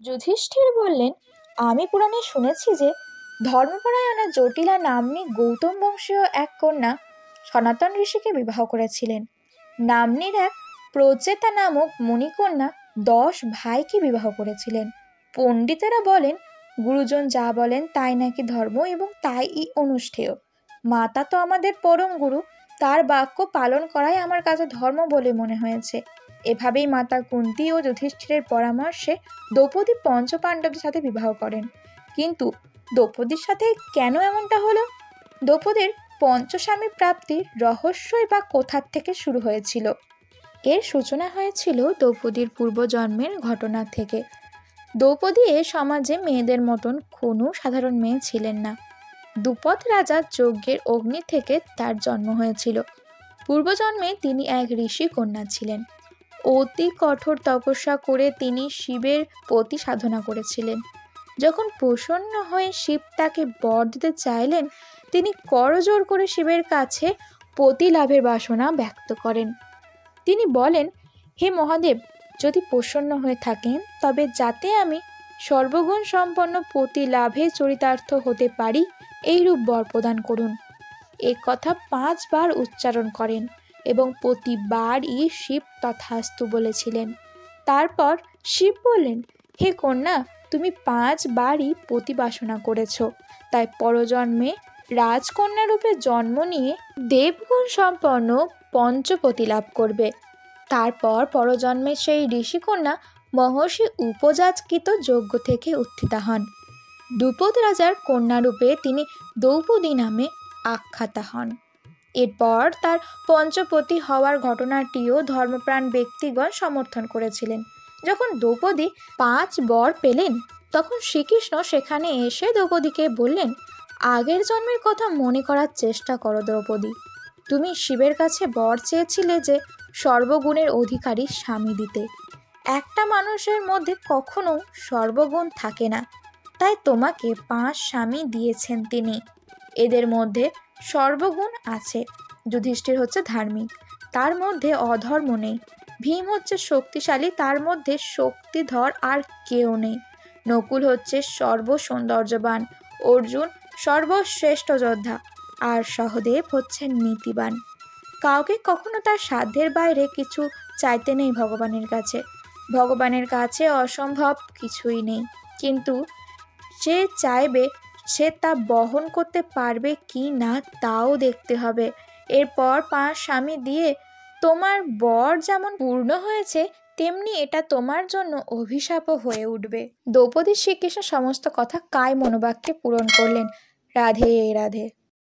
যুধিষ্ঠির বললেন, আমি পুরাণে শুনেছি যে ধর্মপরায়ণা জটিলা নাম্নী গৌতম বংশীয় এক কন্যা সনাতন ঋষিকে বিবাহ করেছিলেন। নাম্নীর এক প্রচেতা নামক মণিকন্যা 10 ভাইকে বিবাহ করেছিলেন। পণ্ডিতেরা বলেন, গুরুজন যা বলেন তাই নাকি ধর্ম এবং তাই অনুষ্ঠেয়। মাতা তো আমাদের পরম গুরু, তার বাক্য পালন করাই আমার কাছে ধর্ম বলে মনে হয়েছে। এভাবেই মাতা কুন্তী ও যুধিষ্ঠিরের পরামর্শে দ্রৌপদী পঞ্চপাণ্ডবদের সাথে বিবাহ করেন। কিন্তু দ্রৌপদীর সাথে কেন এমনটা হলো? দ্রৌপদীর পঞ্চস্বামী প্রাপ্তির রহস্যই বা কোথার থেকে শুরু হয়েছিল? এর সূচনা হয়েছিল দ্রৌপদীর পূর্বজন্মের ঘটনা থেকে। দ্রৌপদী এ সমাজে মেয়েদের মতন কোনো সাধারণ মেয়ে ছিলেন না। দ্রুপদ রাজার যজ্ঞের অগ্নি থেকে তার জন্ম হয়েছিল। পূর্বজন্মে তিনি এক ঋষি কন্যা ছিলেন। অতি কঠোর তপস্যা করে তিনি শিবের প্রতি সাধনা করেছিলেন। যখন প্রসন্ন হয়ে শিব তাকে বর দিতে চাইলেন, তিনি করজোড় করে শিবের কাছে পতি লাভের বাসনা ব্যক্ত করেন। তিনি বলেন, হে মহাদেব, যদি প্রসন্ন হয়ে থাকেন তবে যাতে আমি সর্বগুণ সম্পন্ন পতি লাভে চরিতার্থ হতে পারি এইরূপ বর প্রদান করুন। এ কথা 5 বার উচ্চারণ করেন এবং প্রতিবারই শিব তথাস্তু বলেছিলেন। তারপর শিব বললেন, হে কন্যা, তুমি 5 বারই পতি বাসনা করেছ, তাই পরজন্মে রাজকন্যা রূপে জন্ম নিয়ে দেবগুণ সম্পন্ন পঞ্চপতি লাভ করবে। তারপর পরজন্মে সেই ঋষিকন্যা মহর্ষি উপজাতকৃত যজ্ঞ থেকে উত্থিতা হন। দ্রুপদ রাজার কন্যারূপে তিনি দ্রৌপদী নামে আখ্যাতা হন। এরপর তার পঞ্চপতি হওয়ার ঘটনাটিও ধর্মপ্রাণ ব্যক্তিগণ সমর্থন করেছিলেন। যখন দ্রৌপদী 5 বর পেলেন, তখন শ্রীকৃষ্ণ সেখানে এসে দ্রৌপদীকে বললেন, আগের জন্মের কথা মনে করার চেষ্টা করো দ্রৌপদী। তুমি শিবের কাছে বর চেয়েছিলে যে সর্বগুণের অধিকারী স্বামী দিতে। একটা মানুষের মধ্যে কখনো সর্বগুণ থাকে না, তাই তোমাকে 5 স্বামী দিয়েছেন তিনি। এদের মধ্যে সর্বগুণ আছে। যুধিষ্ঠির হচ্ছে ধার্মিক, তার মধ্যে অধর্ম নেই। ভীম হচ্ছে শক্তিশালী, তার মধ্যে শক্তিধর আর কেউ নেই। নকুল হচ্ছে সর্বসৌন্দর্যবান, অর্জুন সর্বশ্রেষ্ঠ যোদ্ধা, আর সহদেব হচ্ছেন নীতিবান। কাউকে কখনো তার সাধ্যের বাইরে কিছু চাইতে নেই ভগবানের কাছে। ভগবানের কাছে অসম্ভব কিছুই নেই, কিন্তু যে চাইবে সে তা বহন করতে পারবে কি না তাও দেখতে হবে। এরপর 5 স্বামী দিয়ে তোমার বর যেমন পূর্ণ হয়েছে, তেমনি এটা তোমার জন্য অভিশাপও হয়ে উঠবে। দ্রৌপদী শ্রীকৃষ্ণ সমস্ত কথা কায় মনোবাক্যে পূরণ করলেন। রাধে রাধে।